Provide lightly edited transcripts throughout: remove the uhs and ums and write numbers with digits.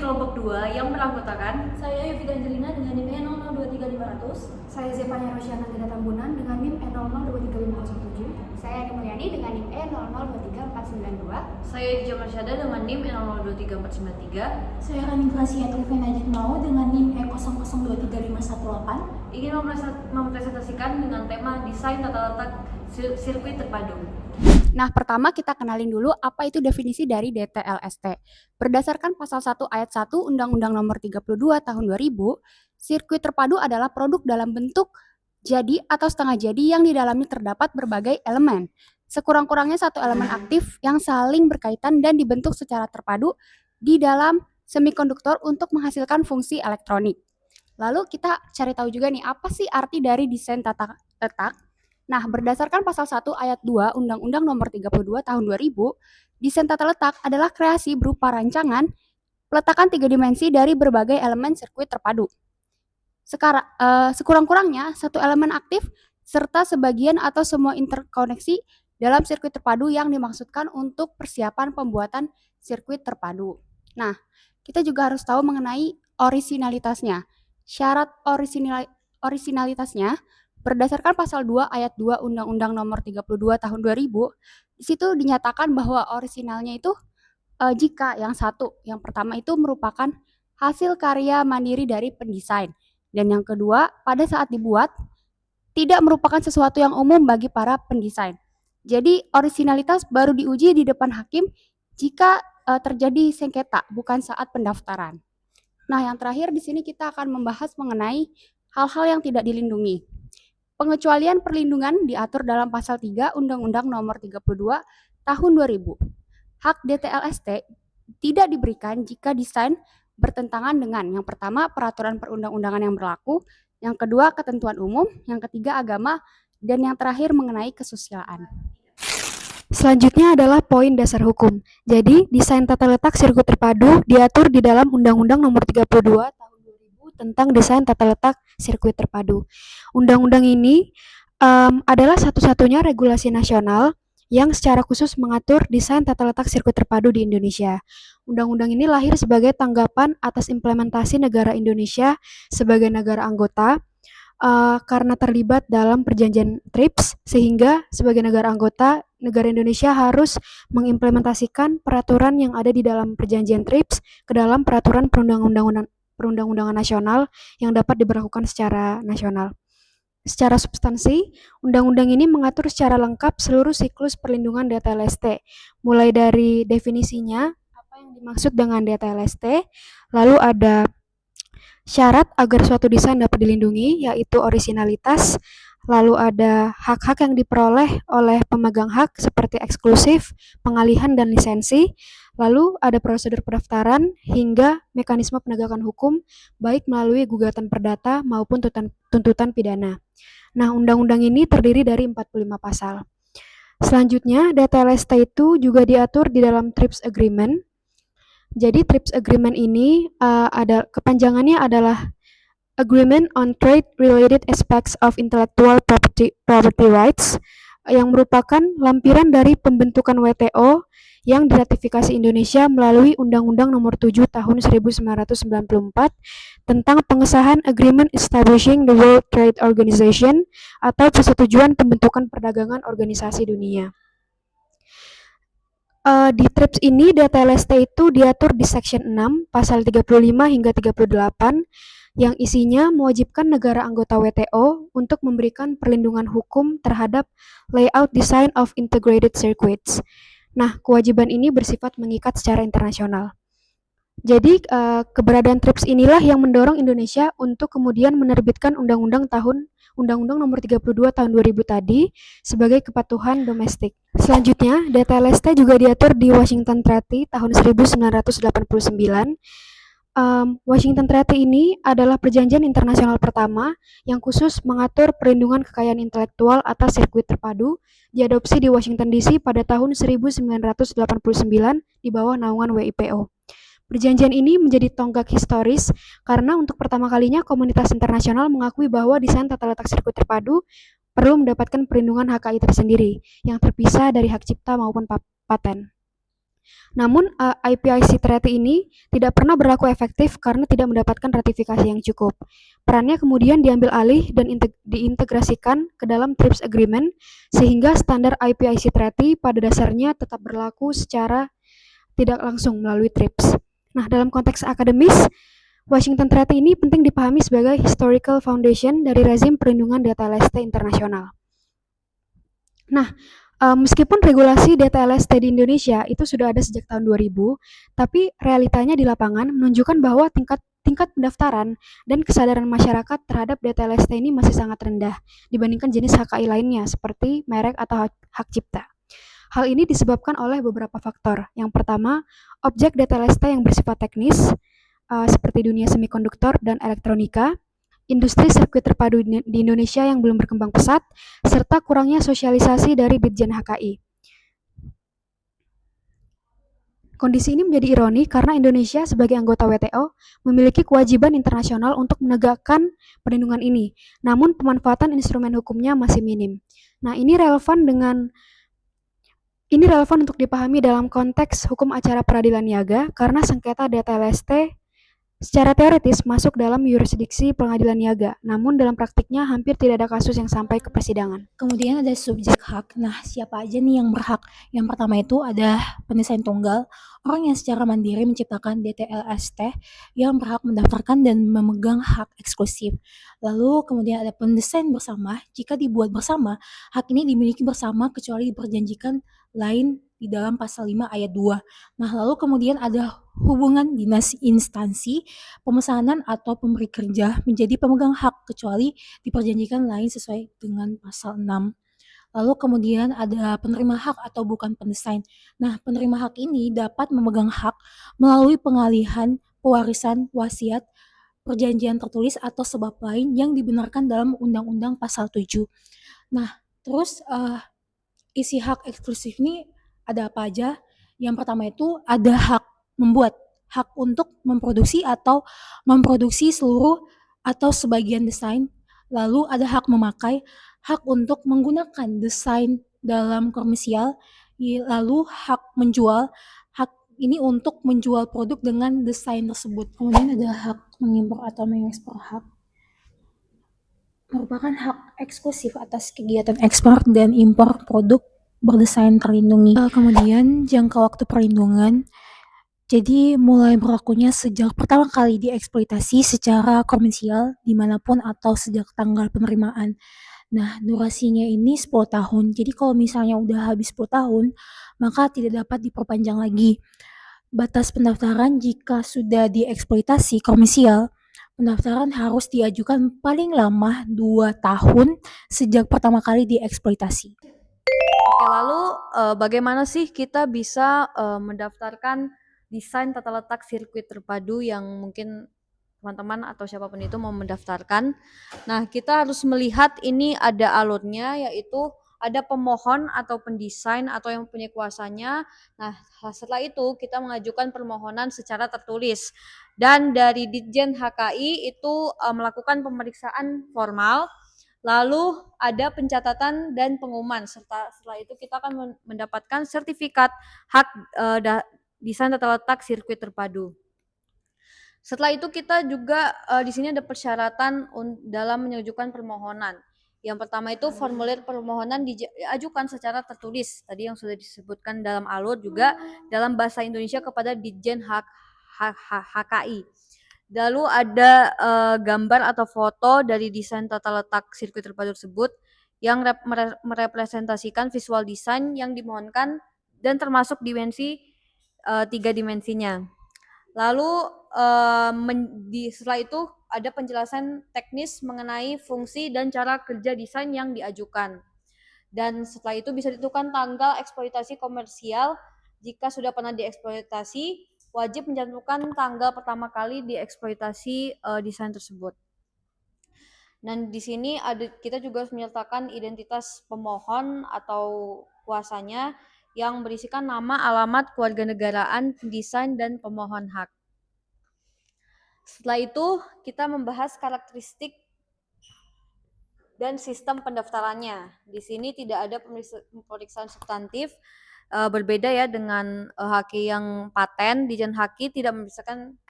kelompok 2 yang beranggotakan Saya Yovita Angelina dengan NIM E0023500. Saya Zepania Rosyana Gita Tambunan dengan NIM E0023507. Saya Ani Mulyani dengan NIM E0023492. saya Ijam Arsyada dengan NIM E0023493. Saya Rani Gracia Triven Najib Mau dengan NIM E0023518. Ingin mempresentasikan dengan tema desain tata letak sirkuit terpadu. Nah, pertama kita kenalin dulu apa itu definisi dari DTLST. Berdasarkan pasal 1 ayat 1 Undang-Undang Nomor 32 Tahun 2000, sirkuit terpadu adalah produk dalam bentuk jadi atau setengah jadi yang di dalamnya terdapat berbagai elemen. Sekurang-kurangnya satu elemen aktif yang saling berkaitan dan dibentuk secara terpadu di dalam semikonduktor untuk menghasilkan fungsi elektronik. Lalu kita cari tahu juga nih, apa sih arti dari desain tata letak? Nah, berdasarkan pasal 1 ayat 2 Undang-Undang Nomor 32 Tahun 2000, desain tata letak adalah kreasi berupa rancangan peletakan 3 dimensi dari berbagai elemen sirkuit terpadu. Sekurang-kurangnya satu elemen aktif serta sebagian atau semua interkoneksi dalam sirkuit terpadu yang dimaksudkan untuk persiapan pembuatan sirkuit terpadu. Nah, kita juga harus tahu mengenai orisinalitasnya. Syarat orisinalitasnya berdasarkan pasal 2 ayat 2 Undang-Undang Nomor 32 Tahun 2000, di situ dinyatakan bahwa orisinalnya itu jika yang pertama itu merupakan hasil karya mandiri dari pendesain, dan yang kedua pada saat dibuat tidak merupakan sesuatu yang umum bagi para pendesain. Jadi orisinalitas baru diuji di depan hakim jika terjadi sengketa, bukan saat pendaftaran. Nah, yang terakhir di sini kita akan membahas mengenai hal-hal yang tidak dilindungi. Pengecualian perlindungan diatur dalam pasal 3 Undang-Undang Nomor 32 Tahun 2000. Hak DTLST tidak diberikan jika desain bertentangan dengan yang pertama peraturan perundang-undangan yang berlaku, yang kedua ketentuan umum, yang ketiga agama, dan yang terakhir mengenai kesusilaan. Selanjutnya adalah poin dasar hukum. Jadi, desain tata letak sirkuit terpadu diatur di dalam Undang-Undang Nomor 32 Tahun 2000 tentang desain tata letak sirkuit terpadu. Undang-undang ini adalah satu-satunya regulasi nasional yang secara khusus mengatur desain tata letak sirkuit terpadu di Indonesia. Undang-undang ini lahir sebagai tanggapan atas implementasi negara Indonesia sebagai negara anggota karena terlibat dalam perjanjian TRIPS, sehingga sebagai negara anggota, negara Indonesia harus mengimplementasikan peraturan yang ada di dalam perjanjian TRIPS ke dalam peraturan perundang-undangan nasional yang dapat diberlakukan secara nasional. Secara substansi, undang-undang ini mengatur secara lengkap seluruh siklus perlindungan DTLST, mulai dari definisinya, apa yang dimaksud dengan DTLST, lalu ada syarat agar suatu desain dapat dilindungi, yaitu orisinalitas, lalu ada hak-hak yang diperoleh oleh pemegang hak seperti eksklusif, pengalihan, dan lisensi, lalu ada prosedur pendaftaran hingga mekanisme penegakan hukum, baik melalui gugatan perdata maupun tuntutan pidana. Nah, undang-undang ini terdiri dari 45 pasal. Selanjutnya, DTLST itu juga diatur di dalam TRIPS Agreement. Jadi TRIPS Agreement ini kepanjangannya adalah Agreement on Trade-Related Aspects of Intellectual Property Rights, yang merupakan lampiran dari pembentukan WTO yang diratifikasi Indonesia melalui Undang-Undang Nomor 7 Tahun 1994 tentang pengesahan Agreement Establishing the World Trade Organization atau persetujuan pembentukan perdagangan organisasi dunia. Di TRIPS ini DTLST itu diatur di Section 6, Pasal 35 hingga 38, yang isinya mewajibkan negara anggota WTO untuk memberikan perlindungan hukum terhadap layout design of integrated circuits. Nah, kewajiban ini bersifat mengikat secara internasional. Jadi, keberadaan TRIPS inilah yang mendorong Indonesia untuk kemudian menerbitkan Undang-Undang Nomor 32 Tahun 2000 tadi sebagai kepatuhan domestik. Selanjutnya, DTLST juga diatur di Washington Treaty tahun 1989. Washington Treaty ini adalah perjanjian internasional pertama yang khusus mengatur perlindungan kekayaan intelektual atas sirkuit terpadu, diadopsi di Washington DC pada tahun 1989 di bawah naungan WIPO. Perjanjian ini menjadi tonggak historis karena untuk pertama kalinya komunitas internasional mengakui bahwa desain tata letak sirkuit terpadu perlu mendapatkan perlindungan HKI tersendiri yang terpisah dari hak cipta maupun paten. Namun, IPIC Treaty ini tidak pernah berlaku efektif karena tidak mendapatkan ratifikasi yang cukup. Perannya kemudian diambil alih dan diintegrasikan ke dalam TRIPS Agreement, sehingga standar IPIC Treaty pada dasarnya tetap berlaku secara tidak langsung melalui TRIPS. Nah, dalam konteks akademis, Washington Treaty ini penting dipahami sebagai historical foundation dari rezim perlindungan data LST internasional. Nah, meskipun regulasi data LST di Indonesia itu sudah ada sejak tahun 2000, tapi realitanya di lapangan menunjukkan bahwa tingkat pendaftaran dan kesadaran masyarakat terhadap data LST ini masih sangat rendah dibandingkan jenis HKI lainnya seperti merek atau hak cipta. Hal ini disebabkan oleh beberapa faktor. Yang pertama, objek data LST yang bersifat teknis, seperti dunia semikonduktor dan elektronika, industri sirkuit terpadu di Indonesia yang belum berkembang pesat, serta kurangnya sosialisasi dari Ditjen HKI. Kondisi ini menjadi ironi karena Indonesia sebagai anggota WTO memiliki kewajiban internasional untuk menegakkan perlindungan ini, namun pemanfaatan instrumen hukumnya masih minim. Nah, ini relevan untuk dipahami dalam konteks hukum acara peradilan niaga karena sengketa data LST secara teoritis masuk dalam yurisdiksi pengadilan niaga, namun dalam praktiknya hampir tidak ada kasus yang sampai ke persidangan. Kemudian ada subjek hak. Nah, siapa aja nih yang berhak? Yang pertama itu ada pendesain tunggal, orang yang secara mandiri menciptakan DTLST yang berhak mendaftarkan dan memegang hak eksklusif. Lalu kemudian ada pendesain bersama. Jika dibuat bersama, hak ini dimiliki bersama kecuali diperjanjikan lain di dalam pasal 5 ayat 2. Nah, lalu kemudian ada hubungan dinas instansi, pemesanan atau pemberi kerja menjadi pemegang hak kecuali diperjanjikan lain sesuai dengan pasal 6. Lalu kemudian ada penerima hak atau bukan pendesain. Nah, penerima hak ini dapat memegang hak melalui pengalihan, pewarisan, wasiat, perjanjian tertulis atau sebab lain yang dibenarkan dalam Undang-Undang Pasal 7. Nah, terus isi hak eksklusif ini ada apa aja? Yang pertama itu ada hak membuat, hak untuk memproduksi atau memproduksi seluruh atau sebagian desain. Lalu ada hak memakai, hak untuk menggunakan desain dalam komersial. Lalu hak menjual, hak ini untuk menjual produk dengan desain tersebut. Kemudian ada hak mengimpor atau mengekspor. Hak merupakan hak eksklusif atas kegiatan ekspor dan impor produk berdesain terlindungi. Kemudian jangka waktu perlindungan, jadi mulai berlakunya sejak pertama kali dieksploitasi secara komersial dimanapun atau sejak tanggal penerimaan. Nah, durasinya ini 10 tahun. Jadi kalau misalnya udah habis 10 tahun, maka tidak dapat diperpanjang lagi. Batas pendaftaran jika sudah dieksploitasi komersial, pendaftaran harus diajukan paling lama 2 tahun sejak pertama kali dieksploitasi. Oke, lalu bagaimana sih kita bisa mendaftarkan desain tata letak sirkuit terpadu yang mungkin teman-teman atau siapapun itu mau mendaftarkan. Nah, kita harus melihat ini ada alurnya, yaitu ada pemohon atau pendesain atau yang punya kuasanya. Nah, setelah itu kita mengajukan permohonan secara tertulis. Dan dari Ditjen HKI itu melakukan pemeriksaan formal. Lalu ada pencatatan dan pengumuman, serta setelah itu kita akan mendapatkan sertifikat hak desain tata letak sirkuit terpadu. Setelah itu kita juga di sini ada persyaratan dalam mengajukan permohonan. Yang pertama itu formulir permohonan diajukan secara tertulis, tadi yang sudah disebutkan dalam alur juga dalam bahasa Indonesia kepada Ditjen HKI. Lalu ada gambar atau foto dari desain tata letak sirkuit terpadu tersebut yang merepresentasikan visual desain yang dimohonkan dan termasuk dimensi 3 dimensinya. Lalu setelah itu ada penjelasan teknis mengenai fungsi dan cara kerja desain yang diajukan. Dan setelah itu bisa ditentukan tanggal eksploitasi komersial. Jika sudah pernah dieksploitasi, wajib mencantumkan tanggal pertama kali dieksploitasi desain tersebut. Dan di sini kita juga harus menyertakan identitas pemohon atau kuasanya yang berisikan nama, alamat, kewarganegaraan, desain, dan pemohon hak. Setelah itu kita membahas karakteristik dan sistem pendaftarannya. Di sini tidak ada pemeriksaan substantif, Berbeda ya dengan Haki yang paten, Ditjen Haki tidak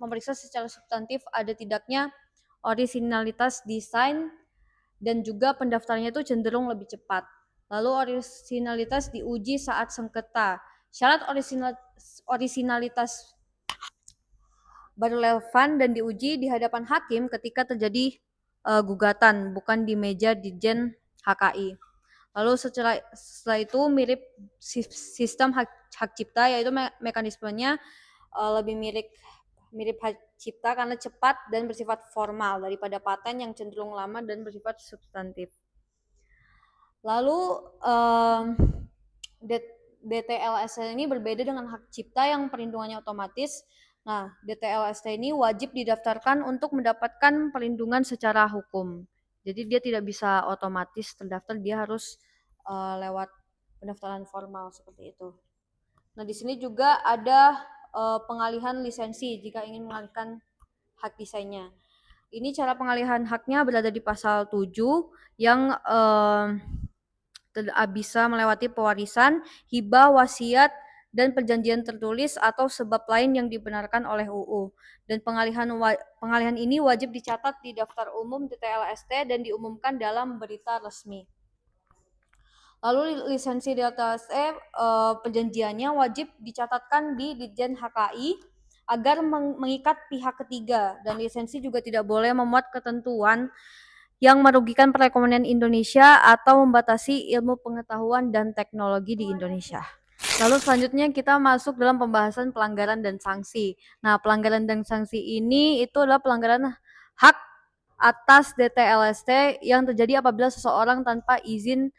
memeriksa secara substantif ada tidaknya orisinalitas desain dan juga pendaftarannya itu cenderung lebih cepat. Lalu orisinalitas diuji saat sengketa. Syarat orisinalitas baru relevan dan diuji di hadapan hakim ketika terjadi gugatan, bukan di meja Ditjen HKI. Lalu setelah itu mirip sistem hak cipta, yaitu mekanismenya lebih mirip hak cipta karena cepat dan bersifat formal daripada paten yang cenderung lama dan bersifat substantif. Lalu DTLST ini berbeda dengan hak cipta yang perlindungannya otomatis. Nah, DTLST ini wajib didaftarkan untuk mendapatkan perlindungan secara hukum. Jadi dia tidak bisa otomatis terdaftar, dia harus lewat pendaftaran formal seperti itu. Nah, di sini juga ada pengalihan lisensi jika ingin mengalihkan hak desainnya. Ini cara pengalihan haknya berada di pasal 7 yang bisa melewati pewarisan, hibah, wasiat, dan perjanjian tertulis atau sebab lain yang dibenarkan oleh UU. Dan pengalihan ini wajib dicatat di daftar umum DTLST dan diumumkan dalam berita resmi. Lalu lisensi DTLST perjanjiannya wajib dicatatkan di Ditjen HKI agar mengikat pihak ketiga, dan lisensi juga tidak boleh memuat ketentuan yang merugikan perekonomian Indonesia atau membatasi ilmu pengetahuan dan teknologi di Indonesia. Lalu selanjutnya kita masuk dalam pembahasan pelanggaran dan sanksi. Nah, pelanggaran dan sanksi ini itu adalah pelanggaran hak atas DTLST yang terjadi apabila seseorang tanpa izin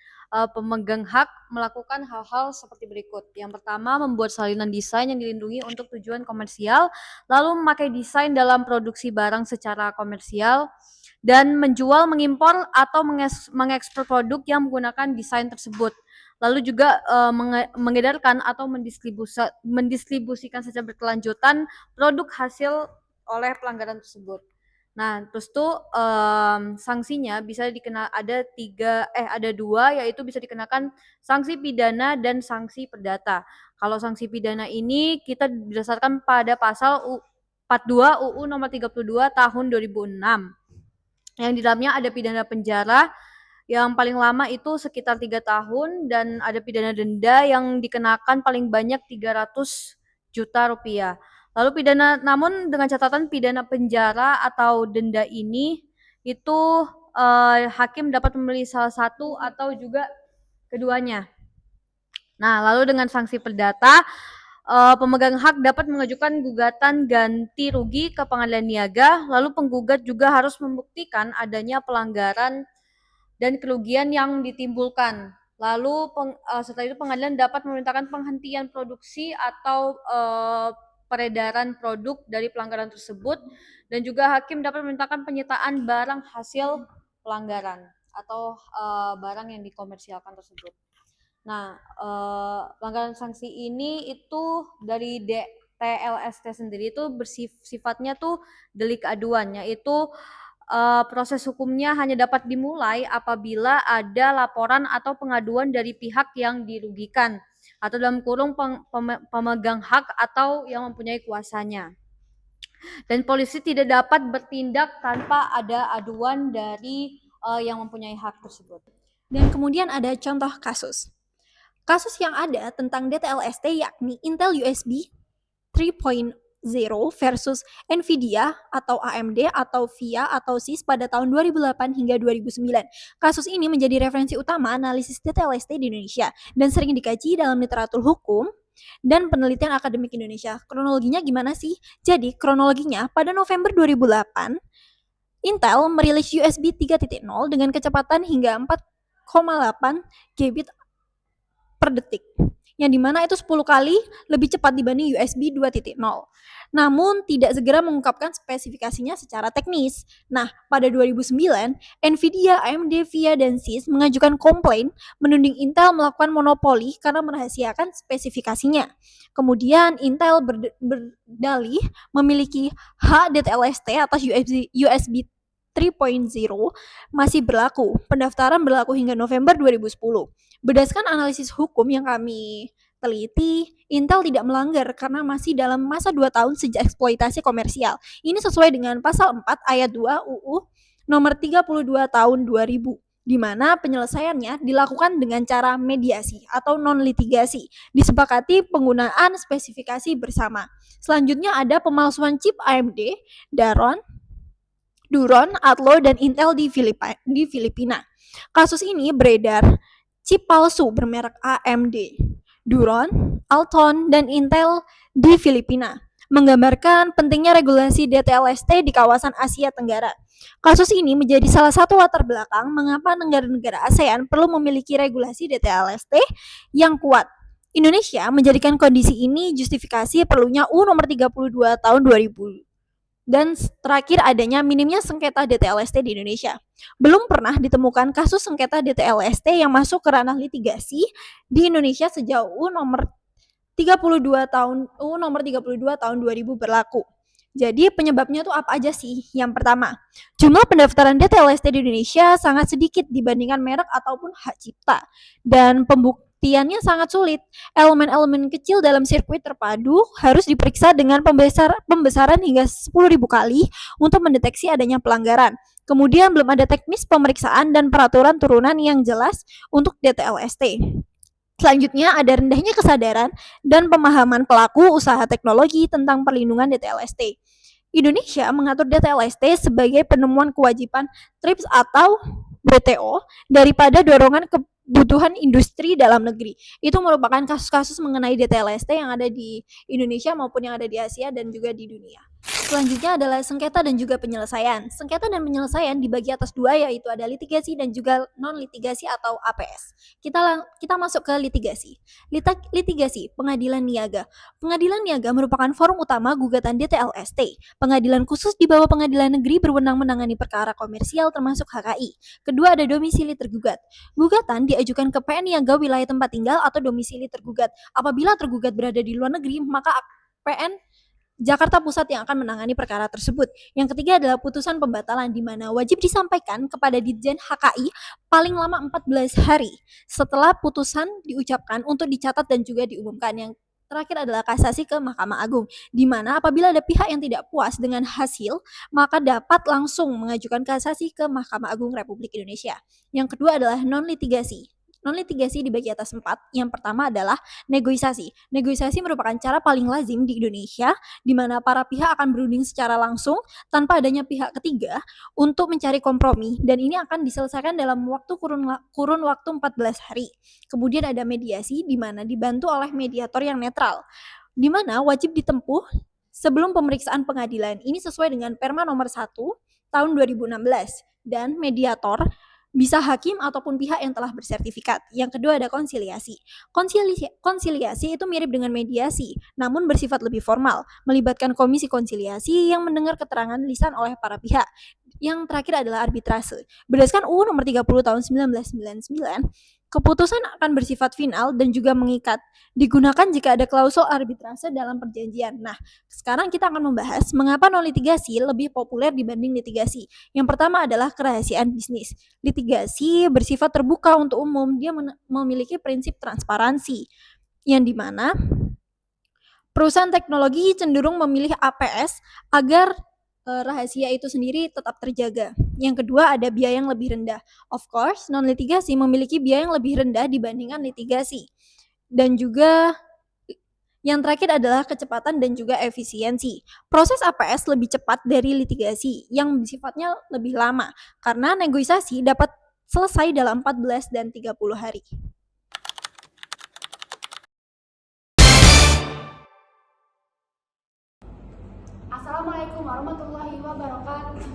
pemegang hak melakukan hal-hal seperti berikut. Yang pertama, membuat salinan desain yang dilindungi untuk tujuan komersial, lalu memakai desain dalam produksi barang secara komersial, dan menjual, mengimpor, atau mengekspor produk yang menggunakan desain tersebut. Lalu juga mengedarkan atau mendistribusikan secara berkelanjutan produk hasil oleh pelanggaran tersebut. Nah, terus tuh sanksinya bisa ada dua, yaitu bisa dikenakan sanksi pidana dan sanksi perdata. Kalau sanksi pidana ini kita berdasarkan pada pasal 42 UU nomor 32 tahun 2006. Yang di dalamnya ada pidana penjara yang paling lama itu sekitar 3 tahun dan ada pidana denda yang dikenakan paling banyak 300 juta rupiah. Lalu namun dengan catatan pidana penjara atau denda ini itu hakim dapat memilih salah satu atau juga keduanya. Nah, lalu dengan sanksi perdata, pemegang hak dapat mengajukan gugatan ganti rugi ke pengadilan niaga, lalu penggugat juga harus membuktikan adanya pelanggaran dan kerugian yang ditimbulkan. Lalu setelah itu pengadilan dapat memerintahkan penghentian produksi atau peredaran produk dari pelanggaran tersebut, dan juga hakim dapat memerintahkan penyitaan barang hasil pelanggaran atau barang yang dikomersialkan tersebut. Nah, pelanggaran sanksi ini itu dari DTLST sendiri itu sifatnya tuh delik aduan, yaitu proses hukumnya hanya dapat dimulai apabila ada laporan atau pengaduan dari pihak yang dirugikan atau dalam kurung pemegang hak atau yang mempunyai kuasanya. Dan polisi tidak dapat bertindak tanpa ada aduan dari yang mempunyai hak tersebut. Dan kemudian ada contoh kasus. Kasus yang ada tentang DTLST yakni Intel USB 3.0 versus Nvidia atau AMD atau VIA atau SIS pada tahun 2008 hingga 2009. Kasus ini menjadi referensi utama analisis DTLST di Indonesia dan sering dikaji dalam literatur hukum dan penelitian akademik Indonesia. Kronologinya gimana sih? Jadi kronologinya pada November 2008 Intel merilis USB 3.0 dengan kecepatan hingga 4,8 gigabit per detik, yang dimana itu 10 kali lebih cepat dibanding USB 2.0. Namun tidak segera mengungkapkan spesifikasinya secara teknis. Nah, pada 2009, Nvidia, AMD, VIA, dan SIS mengajukan komplain menuding Intel melakukan monopoli karena merahasiakan spesifikasinya. Kemudian Intel berdalih memiliki hak DTLST atas USB 3.0 masih berlaku. Pendaftaran berlaku hingga November 2010. Berdasarkan analisis hukum yang kami teliti, Intel tidak melanggar karena masih dalam masa 2 tahun sejak eksploitasi komersial. Ini sesuai dengan pasal 4 ayat 2 UU nomor 32 tahun 2000, di mana penyelesaiannya dilakukan dengan cara mediasi atau non-litigasi, disepakati penggunaan spesifikasi bersama. Selanjutnya ada pemalsuan chip AMD, Duron, Atlo, dan Intel di Filipina. Kasus ini beredar chip palsu bermerek AMD, Duron, Alton, dan Intel di Filipina, menggambarkan pentingnya regulasi DTLST di kawasan Asia Tenggara. Kasus ini menjadi salah satu latar belakang mengapa negara-negara ASEAN perlu memiliki regulasi DTLST yang kuat. Indonesia menjadikan kondisi ini justifikasi perlunya UU nomor 32 tahun 2000 dan terakhir adanya minimnya sengketa DTLST di Indonesia. Belum pernah ditemukan kasus sengketa DTLST yang masuk ke ranah litigasi di Indonesia sejak UU nomor 32 tahun 2000 berlaku. Jadi penyebabnya tuh apa aja sih? Yang pertama, jumlah pendaftaran DTLST di Indonesia sangat sedikit dibandingkan merek ataupun hak cipta, dan pembuktiannya sangat sulit. Elemen-elemen kecil dalam sirkuit terpadu harus diperiksa dengan pembesaran hingga 10.000 kali untuk mendeteksi adanya pelanggaran. Kemudian belum ada teknis pemeriksaan dan peraturan turunan yang jelas untuk DTLST. Selanjutnya ada rendahnya kesadaran dan pemahaman pelaku usaha teknologi tentang perlindungan DTLST. Indonesia mengatur DTLST sebagai penemuan kewajiban TRIPS atau WTO daripada dorongan kebutuhan industri dalam negeri. Itu merupakan kasus-kasus mengenai DTLST yang ada di Indonesia maupun yang ada di Asia dan juga di dunia. Selanjutnya adalah sengketa dan juga penyelesaian. Sengketa dan penyelesaian dibagi atas dua, yaitu ada litigasi dan juga non-litigasi atau APS. Kita masuk ke litigasi. Litigasi, pengadilan niaga. Pengadilan niaga merupakan forum utama gugatan DTLST. Pengadilan khusus di bawah pengadilan negeri berwenang menangani perkara komersial termasuk HKI. Kedua ada domisili tergugat. Gugatan diajukan ke PN Niaga wilayah tempat tinggal atau domisili tergugat. Apabila tergugat berada di luar negeri, maka PN Jakarta Pusat yang akan menangani perkara tersebut. Yang ketiga adalah putusan pembatalan, di mana wajib disampaikan kepada Ditjen HKI paling lama 14 hari setelah putusan diucapkan untuk dicatat dan juga diumumkan. Yang terakhir adalah kasasi ke Mahkamah Agung, di mana apabila ada pihak yang tidak puas dengan hasil, maka dapat langsung mengajukan kasasi ke Mahkamah Agung Republik Indonesia. Yang kedua adalah non-litigasi. Non-litigasi dibagi atas 4. Yang pertama adalah negosiasi. Negosiasi merupakan cara paling lazim di Indonesia, di mana para pihak akan berunding secara langsung tanpa adanya pihak ketiga untuk mencari kompromi, dan ini akan diselesaikan dalam kurun waktu 14 hari. Kemudian ada mediasi, di mana dibantu oleh mediator yang netral, di mana wajib ditempuh sebelum pemeriksaan pengadilan. Ini sesuai dengan Perma nomor 1 tahun 2016, dan mediator bisa hakim ataupun pihak yang telah bersertifikat. Yang kedua ada konsiliasi. Konsiliasi itu mirip dengan mediasi, namun bersifat lebih formal, melibatkan komisi konsiliasi yang mendengar keterangan lisan oleh para pihak. Yang terakhir adalah arbitrase. Berdasarkan UU nomor 30 tahun 1999, keputusan akan bersifat final dan juga mengikat, digunakan jika ada klausul arbitrase dalam perjanjian. Nah, sekarang kita akan membahas mengapa non-litigasi lebih populer dibanding litigasi. Yang pertama adalah kerahasiaan bisnis. Litigasi bersifat terbuka untuk umum, dia memiliki prinsip transparansi, yang dimana perusahaan teknologi cenderung memilih APS agar rahasia itu sendiri tetap terjaga. Yang kedua ada biaya yang lebih rendah. Of course, non-litigasi memiliki biaya yang lebih rendah dibandingkan litigasi. Dan juga yang terakhir adalah kecepatan dan juga efisiensi. Proses APS lebih cepat dari litigasi yang sifatnya lebih lama, karena negosiasi dapat selesai dalam 14 dan 30 hari. Assalamualaikum warahmatullahi wabarakatuh.